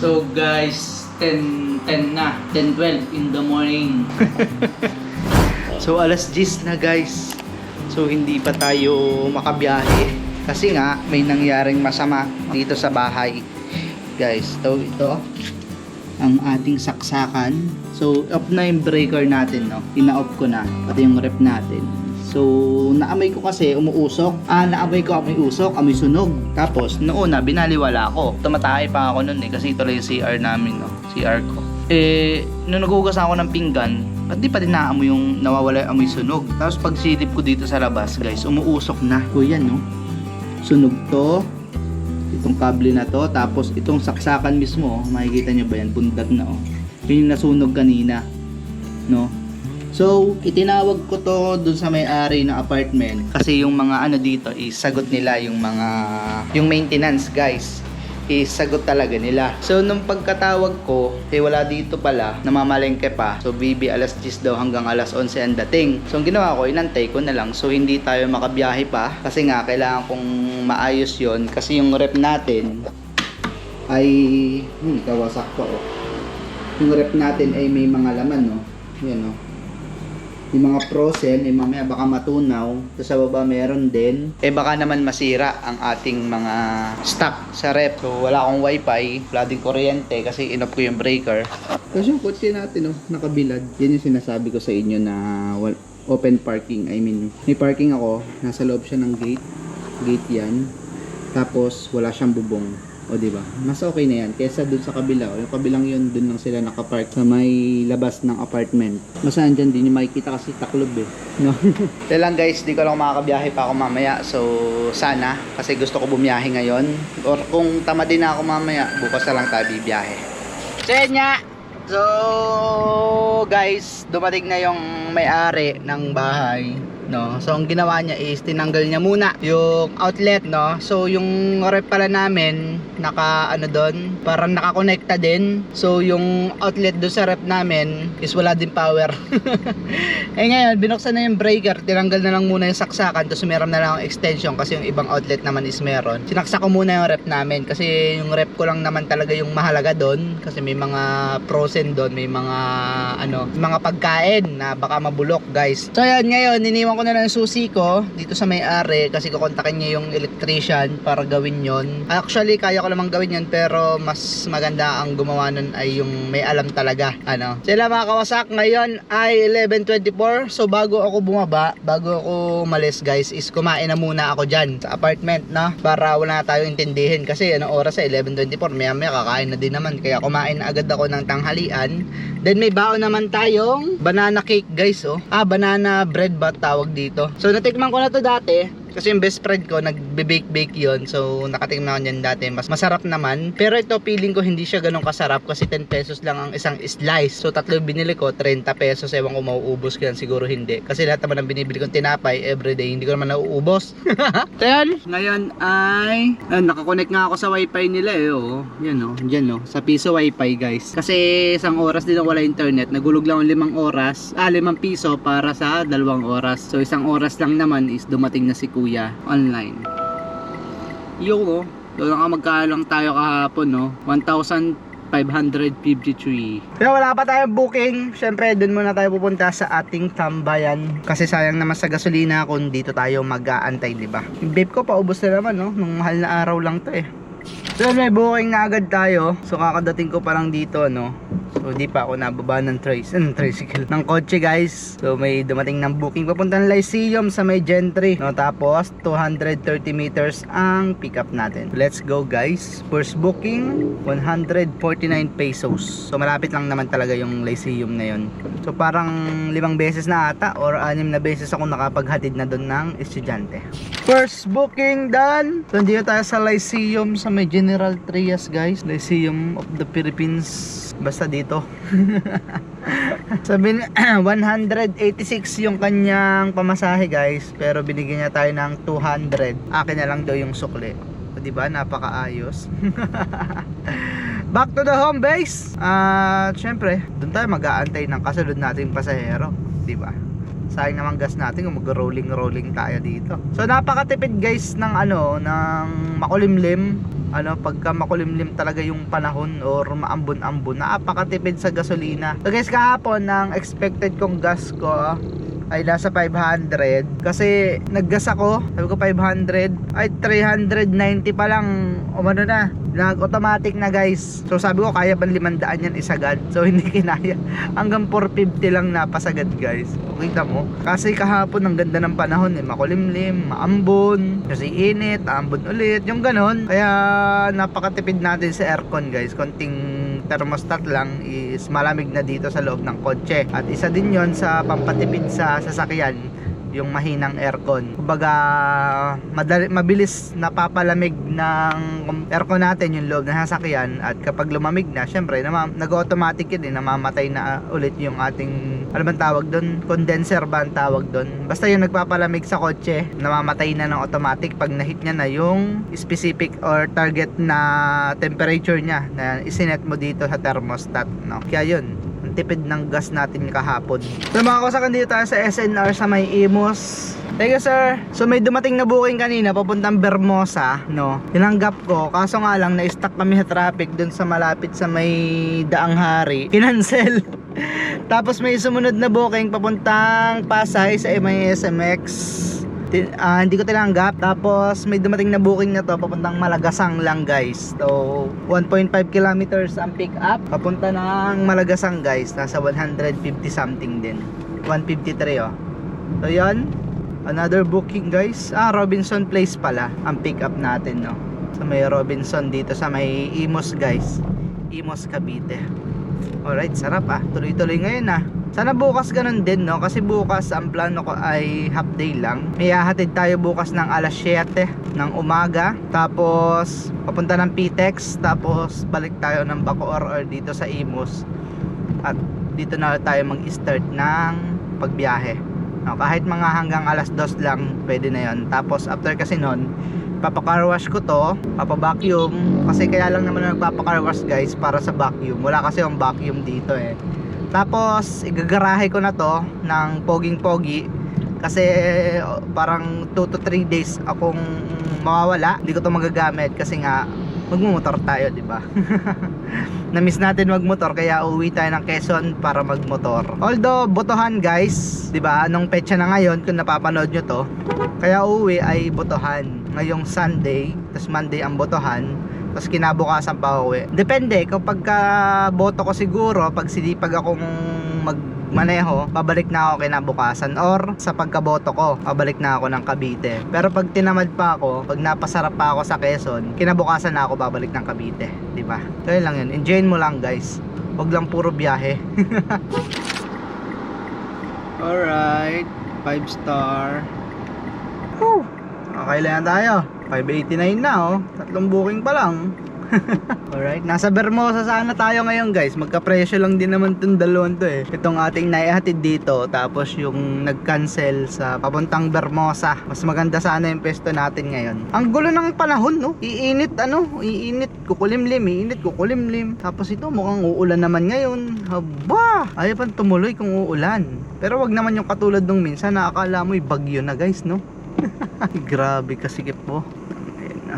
So guys, 10 na, 10:12 in the morning. So alas 10 na guys. So hindi pa tayo makabiyahe kasi nga may nangyaring masama dito sa bahay. Guys, ito ang ating saksakan. So off na yung breaker natin, no. Ina-off ko na pati yung rep natin. So, naamoy ko kasi umuusok. Naamoy ko amoy usok, amoy sunog. Tapos, noon na, binaliwala ako. Tumatay pa ako noon kasi ito lang yung CR namin, no? CR ko. Nung nagugas ako ng pinggan, at di pa din naamoy yung nawawala yung amoy sunog. Tapos, pag silip ko dito sa labas, guys, umuusok na. O yan, no? Sunog to. Itong kable na to. Tapos, itong saksakan mismo, makikita nyo ba yan? Bundat na, oh. Yun yung nasunog kanina, no? So, itinawag ko to dun sa may-ari ng apartment kasi yung mga ano dito is sagot nila yung maintenance guys is sagot talaga nila. So, nung pagkatawag ko, wala dito pala, namamalengke pa. So, bibi alas 10 daw hanggang alas 11 ang dating. So, ang ginawa ko, inantay ko na lang. So, hindi tayo makabiyahe pa kasi nga, kailangan kong maayos yon kasi yung rep natin ay, kawasak pa oh. Yung rep natin ay may mga laman, no? Yan, no? Yung mga frozen, mamaya baka matunaw. Tapos sa baba meron din. Baka naman masira ang ating mga stock sa rep. So wala akong wifi, wala din kuryente kasi in-off ko yung breaker. Kasi yung kotse natin, nakabilad. Yan yung sinasabi ko sa inyo na open parking. I mean, may parking ako. Nasa loob siya ng gate. Gate yan. Tapos wala siyang bubong. O diba? Mas okay na yan kesa dun sa kabila. Yung kabilang yun, dun lang sila nakapark sa may labas ng apartment. Masaan dyan din yung makikita kasi taklob eh. No? Ito lang guys, di ko lang makakabiyahe pa ako mamaya. So sana, kasi gusto ko bumiyahe ngayon. Or kung tamad din na ako mamaya, bukas na lang tayo bibiyahe. So yan nga. So guys, dumating na yung may-ari ng bahay. No, so ang ginawa niya is tinanggal niya muna yung outlet, no. So yung rep pala namin naka doon, parang nakakonekta din. So yung outlet do sa rep namin is wala din power. Ngayon binuksan na yung breaker, tinanggal na lang muna yung saksakan, tapos meron na lang ang extension kasi yung ibang outlet naman is meron. Sinaksak ko muna yung rep namin kasi yung rep ko lang naman talaga yung mahalaga doon kasi may mga frozen doon, may mga mga pagkain na baka mabulok, guys. So yan, ngayon iniwan ko na lang susi ko dito sa may-ari kasi kukontakin niya yung electrician para gawin yon. Actually kaya ko namang gawin yon pero mas maganda ang gumawa nun ay yung may alam talaga. Sila mga kawasak, ngayon ay 11:24. So bago ako bumaba, bago ako umalis guys, is kumain na muna ako dyan sa apartment, no? Para wala na tayo intindihin kasi oras ay 11:24, maya maya kakain na din naman, kaya kumain na agad ako ng tanghalian. Then may baon naman tayong banana cake guys, oh. Banana bread ba tawag dito. So natikman ko na to dati kasi yung best friend ko nagbe-bake yon. So nakatikman ko yan dati, mas masarap naman. Pero ito feeling ko hindi siya ganun kasarap kasi 10 pesos lang ang isang slice. So tatlo yung binili ko, 30 pesos. Ewan ko mauubos ko yan, siguro hindi. Kasi lahat naman ang binibili kong tinapay everyday, hindi ko naman nauubos. Then, ngayon ay nakakonect nga ako sa wifi nila oh. Yan oh, dyan oh, sa piso wifi guys. Kasi isang oras din ako wala internet, nagulog lang 5 oras, 5 piso para sa 2 oras. So isang oras lang naman is dumating na si Kuya online. Yung doon nga magkano tayo kahapon, no? 1,553. Kaya wala pa tayong booking. Syempre doon muna tayo pupunta sa ating tambayan kasi sayang naman sa gasolina kung dito tayo mag-aantay, di ba? Yung vape ko paubos na naman, no? Nung mahal na araw lang to eh. So may booking na agad tayo. So kakadating ko pa lang dito, no? So di pa ako nababa ng tricycle ng kotse guys. So may dumating ng booking papuntang Lyceum sa may Gentry, no? Tapos 230 meters ang pick up natin. Let's go guys. First booking 149 pesos. So malapit lang naman talaga yung Lyceum ngayon. So parang 5 beses na ata or 6 na beses ako nakapaghatid na doon ng estudyante. First booking done. So dito tayo sa Lyceum sa may General Trias guys. Lyceum of the Philippines. Basta dito. Sabi 186 yung kanyang pamasahe guys, pero binigyan niya tayo ng 200. Akin na lang daw yung sukli. O diba, napakaayos. Back to the home base. Syempre, doon tayo mag-aantay ng kasunod nating pasahero, diba? Sayang naman gas natin kung mag-rolling tayo dito. So napakatipid guys ng ng makulimlim. pagka makulimlim talaga yung panahon or maambon-ambon, napakatipid sa gasolina. So guys, kahapon ang expected kong gas ko ay nasa 500 kasi naggas ako, sabi ko 500 ay 390 pa lang umano na, nag-automatic na guys. So sabi ko kaya ba 500 yan isagad, so hindi kinaya, hanggang 450 lang napasagad guys. Kita mo, kasi kahapon ang ganda ng panahon makulimlim, maambon, kasi init, ambon ulit, yung ganon. Kaya napakatipid natin sa aircon guys, konting thermostat lang is malamig na dito sa loob ng kotse. At isa din yon sa pampatipid sa sasakyan, yung mahinang aircon. Kumbaga mabilis napapalamig ng aircon natin yung loob ng sasakyan, at kapag lumamig na, syempre nag-automatic yun, namamatay na ulit yung ating, ano bang tawag doon? Condenser ba ang tawag doon? Basta yung nagpapalamig sa kotse, namamatay na ng automatic pag na-hit niya na yung specific or target na temperature niya na isinet mo dito sa thermostat, no? Kaya yun, tipid ng gas natin kahapon. So mga kasakan, dito tayo sa SNR sa may Imus. Thank you sir. So may dumating na booking kanina papuntang Bermosa, no? Tinanggap ko, kaso nga lang na-stuck kami sa traffic dun sa malapit sa may Daang Hari. Kinancel. Tapos may sumunod na booking papuntang Pasay sa may SMX. Hindi ko tinanggap. Tapos may dumating na booking na to papuntang Malagasang lang guys. So 1.5 kilometers ang pick up papunta ng Malagasang guys. Nasa 150 something din, 153 oh. So yun, another booking guys. Robinson Place pala ang pick up natin, no? So may Robinson dito sa may Imus guys, Imus Cavite. Alright, sarap tuloy-tuloy ngayon Sana bukas ganun din, no? Kasi bukas ang plano ko ay half day lang. May hahatid tayo bukas ng alas 7 ng umaga. Tapos papunta ng PTEX. Tapos balik tayo ng Bacoor or dito sa Imus. At dito na tayo mag-start ng pagbiyahe. No, kahit mga hanggang alas 2 lang, pwede na yon. Tapos after kasi nun, papakarwash ko to, papavacuum. Kasi kaya lang naman nagpapakarwash guys, para sa vacuum. Wala kasi yung vacuum dito Tapos igagarahe ko na to ng poging-pogi kasi parang 2 to 3 days akong mawawala. Hindi ko to magagamit kasi nga magmumotor tayo, di ba? Na-miss natin magmotor kaya uuwi tayo ng Quezon para magmotor. Although Botohan guys, di ba? Anong petsa na ngayon kung napapanood nyo to? Kaya uuwi ay Botohan ngayong Sunday, tapos Monday ang Botohan. Tapos kinabukasan pa uwi. Depende, kapag boto ko siguro, pag sinipag akong magmaneho, pabalik na ako kinabukasan, or sa pagkaboto ko, pabalik na ako ng Cavite. Pero pag tinamad pa ako, pag napasarap pa ako sa Quezon, kinabukasan na ako babalik ng Cavite, di ba? Kaya lang yun, enjoyin mo lang guys. Huwag lang puro biyahe. Alright, 5 star. Whew. Okay lang tayo. 589 na tatlong booking pa lang. Alright, nasa Bermosa sana tayo ngayon guys. Magka-presyo lang din naman itong dalawang to Itong ating naihatid dito, tapos yung nag-cancel sa papuntang Bermosa. Mas maganda sana yung pesto natin ngayon. Ang gulo ng panahon, no? Iinit, iinit, kukulimlim, iinit, kukulimlim. Tapos ito, mukhang uulan naman ngayon. Haba! Ayaw pa tumuloy kung uulan. Pero wag naman yung katulad nung minsan na akala mo'y bagyo na guys, no? Grabe kasikip po. Ayan na.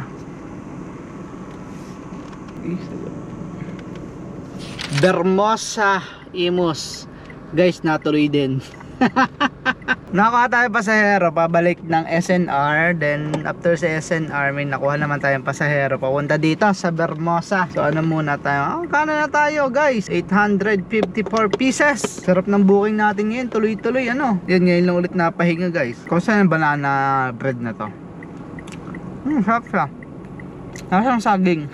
Bermosa Imus guys, natuloy din. Nakuha tayo pasahero pabalik ng SNR. Then after sa SNR, may nakuha naman tayong pasahero papunta dito sa Bermosa. So ano muna tayo? Kano na tayo guys? 854 pieces. Sarap ng booking natin ngayon. Tuloy-tuloy Yan ngayon lang ulit napahinga guys. Kamusta yung banana bread na to? Sarap siya. Nasang saging.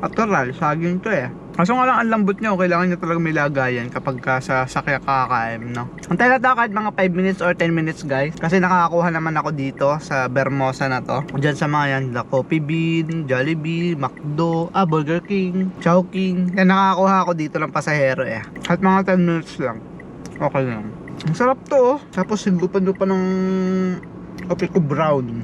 Natural, saging to Kaso nga lang ang lambot niya, kailangan niya talaga may lagayan kapag sa sakya kakain, no? Antay na tayo kahit mga 5 minutes or 10 minutes guys. Kasi nakakakuha naman ako dito sa Bermosa na to. Diyan sa mga yan, La Coffee Bean, Jollibee, McDo, Burger King, Chowking. Yan, nakakakuha ako dito ng pasahero Kahit mga 10 minutes lang. Okay lang. Ang sarap to Tapos higupan pa ng coffee ko brown.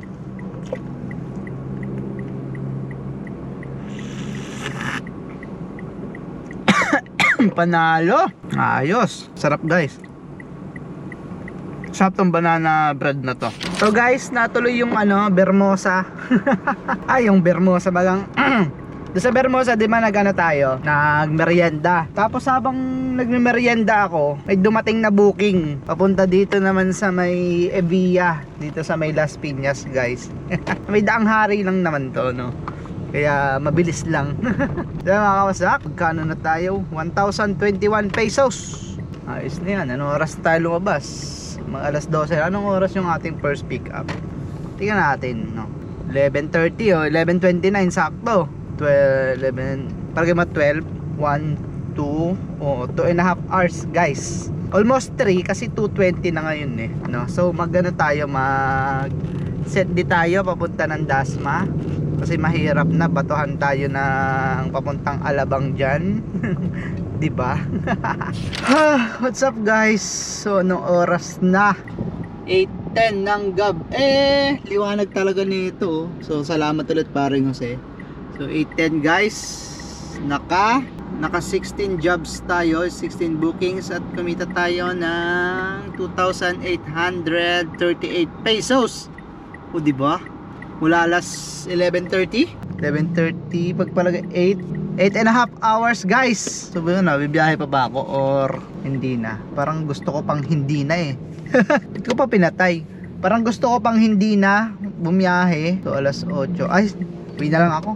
Panalo. Ayos. Sarap guys. Sarap tong banana bread na to. So guys, natuloy yung bermosa. Ay, yung bermosa bagang doon sa Bermosa, di ba tayo? Nagmerienda. Tapos habang nagmerienda ako, may dumating na booking. Papunta dito naman sa may Evia. Dito sa may Las Piñas, guys. May daang hari lang naman to, no? Kaya mabilis lang. Diba mga kawasak? Magkano na tayo? 1,021 pesos. Ayos na yan. Anong oras tayo lumabas? Mga alas 12. Anong oras yung ating first pick up? Tingnan natin, no? 11:30 o 11:29 sakto. 12, 11, parang 12, 1, 2, 2.5 hours guys. Almost 3 kasi 2:20 na ngayon eh, no? So tayo, set di tayo papunta ng Dasma. Kasi mahirap na, batuhan tayo ng papuntang Alabang dyan. Diba? What's up guys? So anong oras na? 8:10 ng gab. Liwanag talaga nito. So salamat ulit paring Jose. So 8:10 guys, naka 16 jobs tayo, 16 bookings at kumita tayo ng 2,838 pesos. O diba? Mula alas 11:30 pagpalagay 8.5 hours guys. So bibiyahe pa ba ako or hindi na? Parang gusto ko pang hindi na eh. Hindi ko pa pinatay. Parang gusto ko pang hindi na bumiyahe. So alas 8. Ay, uwi na lang ako.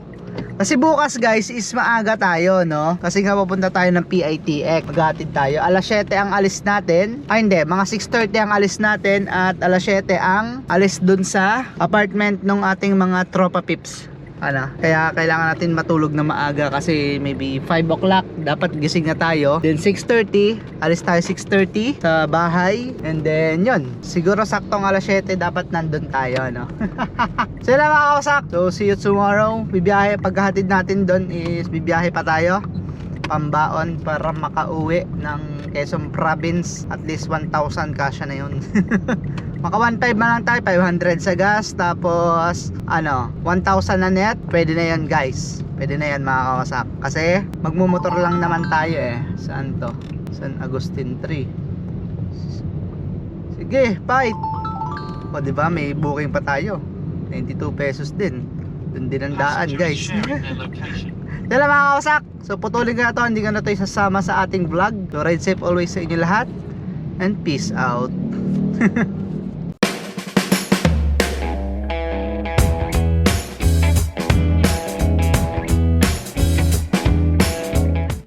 Kasi bukas guys is maaga tayo, no? Kasi nga pupunta tayo ng PITX. Maghatid tayo. Alas 7 ang alis natin. Ay hindi, mga 6:30 ang alis natin. At alas 7 ang alis dun sa apartment ng ating mga tropa pips. Kaya kailangan natin matulog na maaga kasi maybe 5 o'clock dapat gising na tayo. Then 6:30, alis tayo 6:30 sa bahay. And then yun, siguro saktong alas 7 dapat nandun tayo, no? So yun lang mga kawasak. So see you tomorrow. Pagkahatid natin dun is bibiyahe pa tayo pambaon para makauwi ng Quezon Province. At least 1,000 kasya na yun. Maka 1.5 na lang tayo, 500 sa gas, tapos 1,000 na net, pwede na yan guys. Pwede na yan mga kawasak. Kasi magmumotor lang naman tayo eh. Saan to? San Agustin 3. Sige, fight. O diba, may booking pa tayo. 92 pesos din. Doon din ang daan guys. Dala mga kawasak. So putulin ko na to, hindi ko na to isasama sa ating vlog. So ride safe always sa inyo lahat. And peace out.